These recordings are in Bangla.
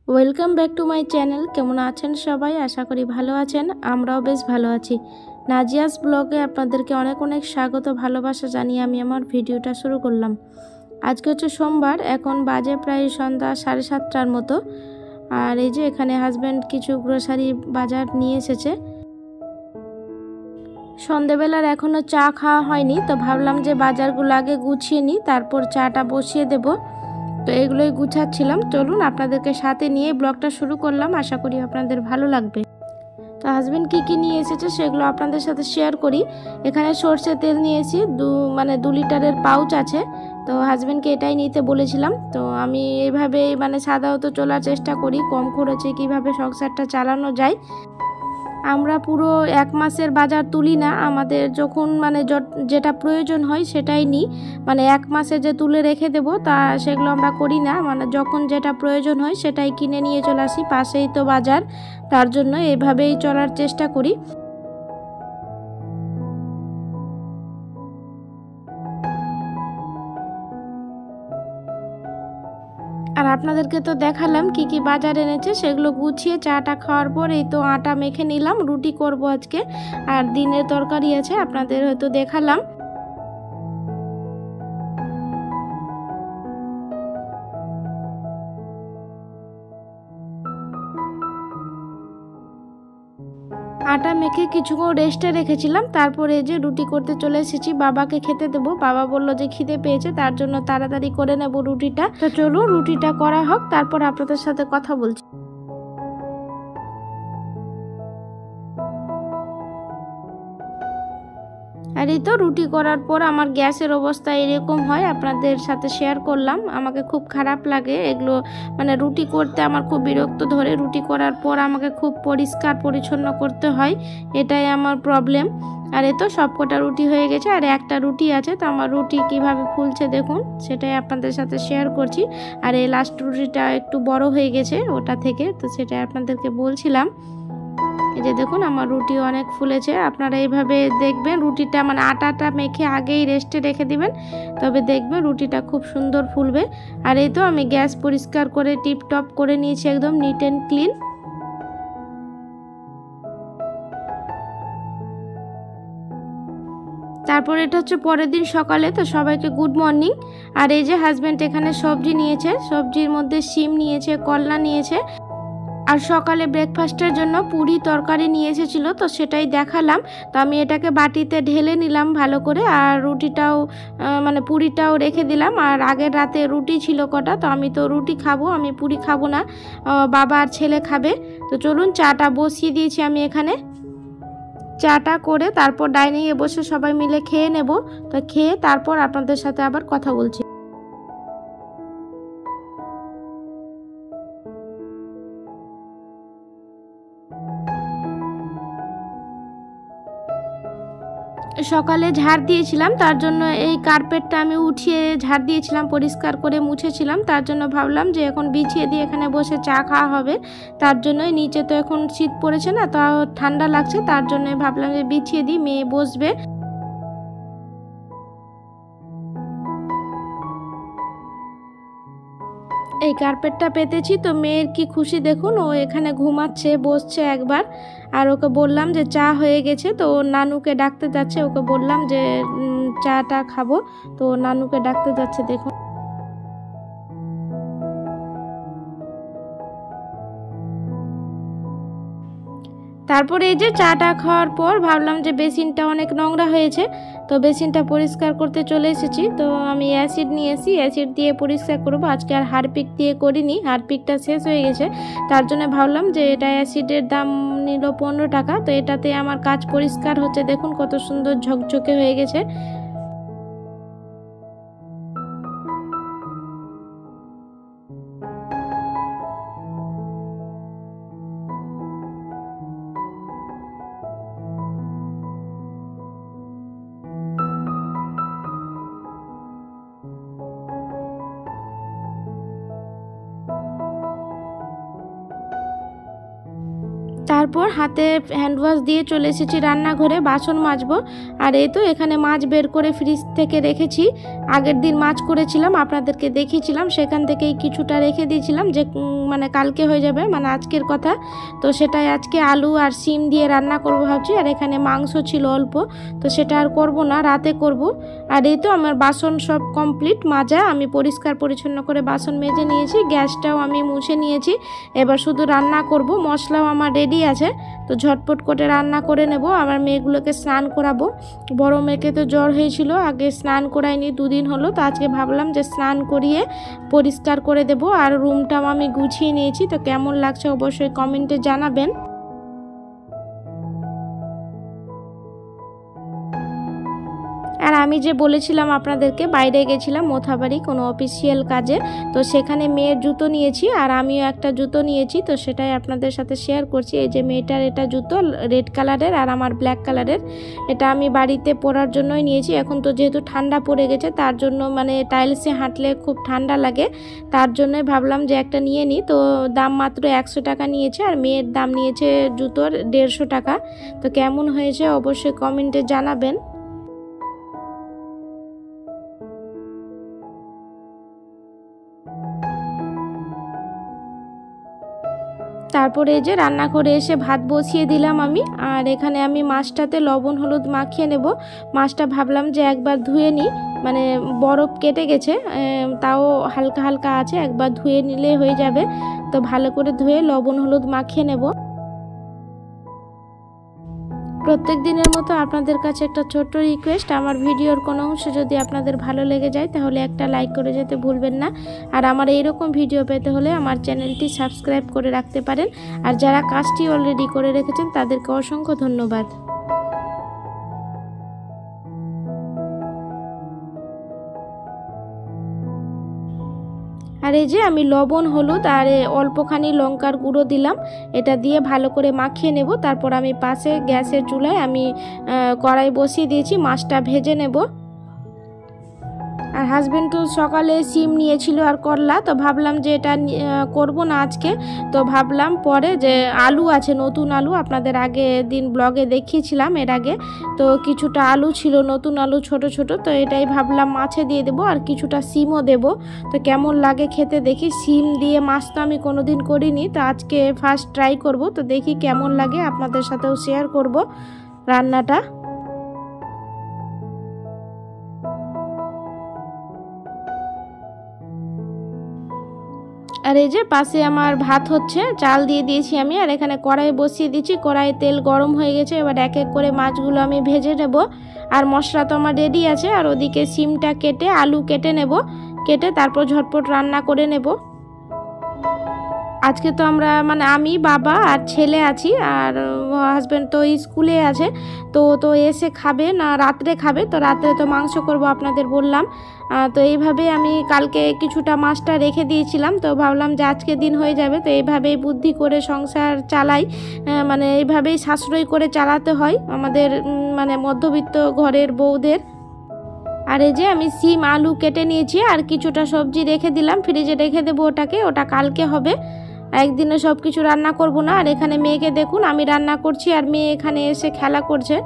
Welcome back to my channel. কেমন আছেন সবাই? আশা করি ভালো আছেন। আমরাও বেশ ভালো আছি। নাজিয়াস ব্লগে আপনাদেরকে অনেক অনেক স্বাগত, ভালোবাসা জানিয়ে আমি আমার ভিডিওটা শুরু করলাম। আজকে হচ্ছে সোমবার, এখন বাজে প্রায় সন্ধ্যা 7:30টার মতো। আর এই যে এখানে হাজব্যান্ড কিছু গ্রোসারি বাজার নিয়ে এসেছে। সন্ধেবেলার এখনও চা খাওয়া হয়নি, তো ভাবলাম যে বাজারগুলো আগে গুছিয়ে নিই, তারপর চাটা বসিয়ে দেব। তো এগুলোই গুছাচ্ছিলাম। চলুন আপনাদেরকে সাথে নিয়ে ব্লগটা শুরু করলাম, আশা করি আপনাদের ভালো লাগবে। তো হাজব্যান্ড কী নিয়ে এসেছে সেগুলো আপনাদের সাথে শেয়ার করি। এখানে সর্ষে তেল নিয়েছি, 2 লিটারের পাউচ আছে। তো হাজব্যান্ডকে এটাই নিতে বলেছিলাম। তো আমি এইভাবেই সাধারণত চলার চেষ্টা করি, কম খরচে কিভাবে সংসারটা চালানো যায়। আমরা পুরো 1 মাসের বাজার তুলি না, আমাদের যখন যেটা প্রয়োজন হয় সেটাই নিই। 1 মাসে যে তুলে রেখে দেব তা সেগুলো আমরা করি না। যখন যেটা প্রয়োজন হয় সেটাই কিনে নিয়ে চলে আসি, পাশেই তো বাজার, তার জন্য এভাবেই চলার চেষ্টা করি। আর আপনাদেরকে তো দেখালাম কি কি বাজার এনেছে, সেগুলো গুছিয়ে চাটা খাওয়ার পর এই তো আটা মেখে নিলাম, রুটি করব আজকে। আর দিনের তরকারি আছে, আপনাদের হয়তো দেখালাম। আটা মেখে কিছুক্ষণ রেস্টে রেখেছিলাম, তারপরে যে রুটি করতে চলে এসেছি। বাবাকে খেতে দেবো। বাবা বলল যে খিদে পেয়েছে, তার জন্য তাড়াতাড়ি করে নেব রুটিটা। তো চলুন রুটিটা করা হোক, তারপর আপনাদের সাথে কথা বলছি। আর এই তো রুটি করার পর আমার গ্যাসের অবস্থা এরকম হয়, আপনাদের সাথে শেয়ার করলাম। আমাকে খুব খারাপ লাগে এগুলো, রুটি করতে আমার খুব বিরক্ত ধরে। রুটি করার পর আমাকে খুব পরিষ্কার পরিচ্ছন্ন করতে হয়, এটাই আমার প্রবলেম। আর এই তো সবকটা রুটি হয়ে গেছে, আর একটা রুটি আছে। তো আমার রুটি কিভাবে ফুলছে দেখুন, সেটাই আপনাদের সাথে শেয়ার করছি। আর এই লাস্ট রুটিটা একটু বড় হয়ে গেছে ওটা থেকে, তো সেটাই আপনাদেরকে বলছিলাম। এই যে দেখুন আমার রুটি অনেক ফুলেছে। আপনারা এইভাবে দেখবেন, রুটিটা আটাটা মেখে আগেই রেস্টে রেখে দিবেন, তবে দেখবেন রুটিটা খুব সুন্দর ফুলবে। আর এই তো আমি গ্যাস পরিষ্কার করে টিপটপ করে নিয়েছি, একদম নিট অ্যান্ড ক্লিন। তারপর এটা হচ্ছে পরের দিন সকালে, তো সবাইকে গুড মর্নিং। আর এই যে হাজব্যান্ড এখানে সবজি নিয়েছে, সবজির মধ্যে শিম নিয়েছে, করলা নিয়েছে। আর সকালে ব্রেকফাস্টের জন্য পুরি তরকারি নিয়ে এসেছিলো, তো সেটাই দেখালাম। তো আমি এটাকে বাটিতে ঢেলে নিলাম ভালো করে, আর রুটিটাও পুরিটাও রেখে দিলাম। আর আগের রাতে রুটি ছিল কটা, তো আমি তো রুটি খাবো, আমি পুরি খাবো না, বাবা আর ছেলে খাবে। তো চলুন চাটা বসিয়ে দিয়েছি আমি এখানে। চাটা করে তারপর ডাইনিংয়ে বসে সবাই মিলে খেয়ে নেব। তো খেয়ে তারপর আপনাদের সাথে আবার কথা বলছি। সকালে ঝাড় দিয়েছিলাম, তার জন্য এই কার্পেটটা আমি উঠিয়ে ঝাড় দিয়েছিলাম, পরিষ্কার করে মুছেছিলাম। তার জন্য ভাবলাম যে এখন বিছিয়ে দিয়ে এখানে বসে চা খাওয়া হবে। তার জন্যই নিচে তো এখন শীত পড়েছে না, তো ঠান্ডা লাগছে, তার জন্যই ভাবলাম যে বিছিয়ে দিই, মেয়ে বসবে। এই কার্পেটটা পেতেছি, তো মেয়ের কি খুশি দেখুন, ও এখানে ঘুমাচ্ছে, বসছে একবার। আর ওকে বললাম যে চা হয়ে গেছে, তো ওর নানুকে ডাকতে যাচ্ছে। ওকে বললাম যে চাটা খাবো, তো নানুকে ডাকতে যাচ্ছে দেখুন। তারপরে এই যে চাটা খাওয়ার পর ভাবলাম যে বেসিনটা অনেক নোংরা হয়েছে, তো বেসিনটা পরিষ্কার করতে চলে এসেছি। তো আমি অ্যাসিড নিয়ে এসেছি, অ্যাসিড দিয়ে পরিষ্কার করব আজকে। আর হারপিক দিয়ে করিনি, হারপিকটা শেষ হয়ে গেছে, তার জন্য ভাবলাম যে এটা অ্যাসিডের দাম নিল 15 টাকা। তো এটাতে আমার কাজ পরিষ্কার হচ্ছে, দেখুন কত সুন্দর ঝকঝকে হয়ে গেছে। তারপর হাতে হ্যান্ড ওয়াশ দিয়ে চলে এসেছি রান্নাঘরে বাসন মাজবো। আর এই তো এখানে মাছ বের করে ফ্রিজ থেকে রেখেছি। আগের দিন মাছ করেছিলাম, আপনাদেরকে দেখিয়েছিলাম, সেখান থেকেই কিছুটা রেখে দিয়েছিলাম যে মানে কালকে হয়ে যাবে, মানে আজকের কথা। তো সেটাই আজকে আলু আর শিম দিয়ে রান্না করবো ভাবছি। আর এখানে মাংস ছিল অল্প, তো সেটা আর করব না, রাতে করব। আর এই তো আমার বাসন সব কমপ্লিট মাজা, আমি পরিষ্কার পরিচ্ছন্ন করে বাসন মেজে নিয়েছি, গ্যাসটাও আমি মুছে নিয়েছি। এবার শুধু রান্না করব, মশলাও আমার রেডি আছে, তো ঝটপট করে রান্না করে নেব। আমার মেয়েগুলোকে স্নান করাবো। বড় মেয়েকে তো জ্বর হয়েছিল, আগে স্নান করাইনি, 2 দিন হলো, তো আজকে ভাবলাম যে স্নান করিয়ে পরিষ্কার করে দেব। আর রুমটাও আমি গুছিয়ে নিয়েছি, তো কেমন লাগছে অবশ্যই কমেন্টে জানাবেন। আর আমি যে বলেছিলাম আপনাদেরকে বাইরে গেছিলাম মোথাবাড়ি কোনো অফিসিয়াল কাজে, তো সেখানে মেয়ের জুতো নিয়েছি আর আমিও একটা জুতো নিয়েছি, তো সেটাই আপনাদের সাথে শেয়ার করছি। এই যে মেয়েটার এটা জুতো রেড কালারের আর আমার ব্ল্যাক কালারের, এটা আমি বাড়িতে পরার জন্যই নিয়েছি। এখন তো যেহেতু ঠান্ডা পড়ে গেছে, তার জন্য মানে টাইলসে হাঁটলে খুব ঠান্ডা লাগে, তার জন্যই ভাবলাম যে একটা নিয়ে নিই। তো দাম মাত্র 100 টাকা নিয়েছে, আর মেয়ের দাম নিয়েছে জুতোর 150 টাকা। তো কেমন হয়েছে অবশ্যই কমেন্টে জানাবেন। তারপরে এই যে রান্নাঘরে এসে ভাত বসিয়ে দিলাম আমি। আর এখানে আমি মাছটাতে লবণ হলুদ মাখিয়ে নেব। মাছটা ভাবলাম যে একবার ধুয়ে নিই, মানে বরফ কেটে গেছে, তাও হালকা হালকা আছে, একবার ধুয়ে নিলে হয়ে যাবে। তো ভালো করে ধুয়ে লবণ হলুদ মাখিয়ে নেব। প্রত্যেক দিনের মতো আপনাদের কাছে একটা ছোট্ট রিকোয়েস্ট, আমার ভিডিওর কোনো অংশ যদি আপনাদের ভালো লেগে যায় তাহলে একটা লাইক করে যেতে ভুলবেন না। আর আমার এইরকম ভিডিও পেতে হলে আমার চ্যানেলটি সাবস্ক্রাইব করে রাখতে পারেন। আর যারা কাজটি অলরেডি করে রেখেছেন তাদেরকে অসংখ্য ধন্যবাদ। আর এই যে আমি লবণ হলুদ আর অল্পখানি লঙ্কার গুঁড়ো দিলাম, এটা দিয়ে ভালো করে মাখিয়ে নেব। তারপর আমি পাশে গ্যাসের চুলায় আমি কড়াই বসিয়ে দিয়েছি, মাছটা ভেজে নেব। আর হাজব্যান্ড তো সকালে সিম নিয়েছিল আর করলা, তো ভাবলাম যে এটা করব না আজকে। তো ভাবলাম পরে যে আলু আছে, নতুন আলু, আপনাদের আগে দিন ব্লগে দেখিয়েছিলাম এর আগে, তো কিছুটা আলু ছিল, নতুন আলু ছোট ছোট, তো এটাই ভাবলাম মাছে দিয়ে দেবো আর কিছুটা সিমও দেব। তো কেমন লাগে খেতে দেখি, সিম দিয়ে মাছ তো আমি কোনোদিন করিনি, তো আজকে ফার্স্ট ট্রাই করব। তো দেখি কেমন লাগে, আপনাদের সাথেও শেয়ার করব রান্নাটা। আর এই যে পাশে আমার ভাত হচ্ছে, চাল দিয়ে দিয়েছি আমি, আর এখানে কড়াই বসিয়ে দিয়েছি, কড়াইয়ে তেল গরম হয়ে গেছে। এবার এক এক করে মাছগুলো আমি ভেজে নেব। আর মশলা তো আমার রেডি আছে, আর ওদিকে সিমটা কেটে আলু কেটে নেব, কেটে তারপর ঝটপট রান্না করে নেব। আজকে তো আমরা মানে আমি বাবা আর ছেলে আছি, আর হাজব্যান্ড তো স্কুলে আছে, তো এসে খাবে না, রাত্রে খাবে, তো রাত্রে তো মাংস করব আপনাদের বললাম। তো এইভাবে আমি কালকে কিছুটা মাছটা রেখে দিয়েছিলাম, তো ভাবলাম যে আজকে দিন হয়ে যাবে, তো এইভাবেই বুদ্ধি করে সংসার চালাই, মানে এইভাবেই সাশ্রয় করে চালাতে হয় আমাদের মানে মধ্যবিত্ত ঘরের বউদের। আর এই যে আমি সিম আলু কেটে নিয়েছি, আর কিছুটা সবজি রেখে দিলাম, ফ্রিজে রেখে দেবো ওটাকে, ওটা কালকে হবে, একদিনে সব কিছু রান্না করব না। আর এখানে মেয়েকে দেখুন, আমি রান্না করছি আর মেয়ে এখানে এসে খেলা করছে।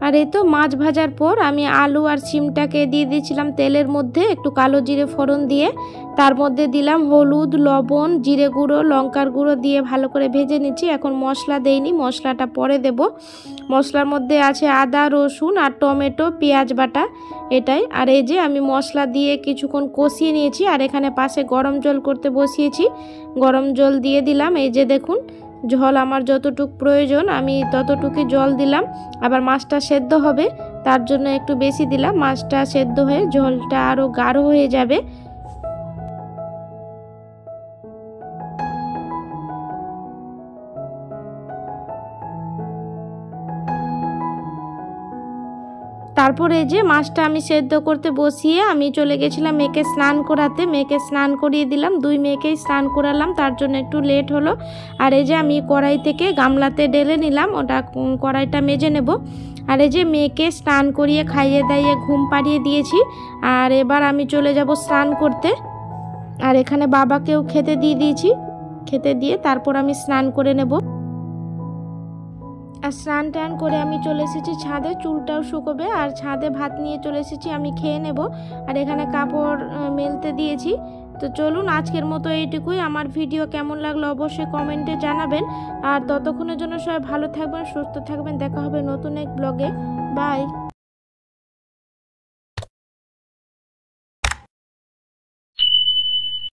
আর এই তো মাছ ভাজার পর আমি আলু আর সিমটাকে দিয়ে দিয়েছিলাম তেলের মধ্যে, একটু কালো জিরে ফোড়ন দিয়ে, তার মধ্যে দিলাম হলুদ, লবণ, জিরে গুঁড়ো, লঙ্কার গুঁড়ো দিয়ে ভালো করে ভেজে নিচ্ছি। এখন মশলা দেইনি, মশলাটা পরে দেব। মশলার মধ্যে আছে আদা, রসুন আর টমেটো, পেঁয়াজ বাটা, এটাই। আর এই যে আমি মশলা দিয়ে কিছুক্ষণ কষিয়ে নিয়েছি, আর এখানে পাশে গরম জল করতে বসিয়েছি, গরম জল দিয়ে দিলাম। এই যে দেখুন, ঝোল আমার যতটুকু প্রয়োজন আমি ততটুকুই জল দিলাম। আবার মাছটা সেদ্ধ হবে, তার জন্য একটু বেশি দিলাম, মাছটা সেদ্ধ হয়ে ঝোলটা আরও গাঢ় হয়ে যাবে। তারপরে যে মাছটা আমি সেদ্ধ করতে বসিয়ে আমি চলে গেছিলাম মেয়েকে স্নান করাতে, মেয়েকে স্নান করিয়ে দিলাম, 2 মেয়েকেই স্নান করালাম, তার জন্য একটু লেট হলো। আর এই যে আমি কড়াই থেকে গামলাতে ঢেলে নিলাম, ওটা কড়াইটা মেজে নেব। আর এই যে মেয়েকে স্নান করিয়ে খাইয়ে দাইয়ে ঘুম পাড়িয়ে দিয়েছি, আর এবার আমি চলে যাব স্নান করতে। আর এখানে বাবাকেও খেতে দিয়ে দিয়েছি। খেতে দিয়ে তারপর আমি স্নান করে নেব। আর স্নান টান করে আমি চলে এসেছি ছাদে, চুলটাও শুকোবে। আর ছাদে ভাত নিয়ে চলে এসেছি, আমি খেয়ে নেব। আর এখানে কাপড় মেলতে দিয়েছি। তো চলুন আজকের মতো এইটুকুই। আমার ভিডিও কেমন লাগলো অবশ্যই কমেন্টে জানাবেন। আর ততক্ষণের জন্য সবাই ভালো থাকবেন, সুস্থ থাকবেন। দেখা হবে নতুন এক ব্লগে। বাই।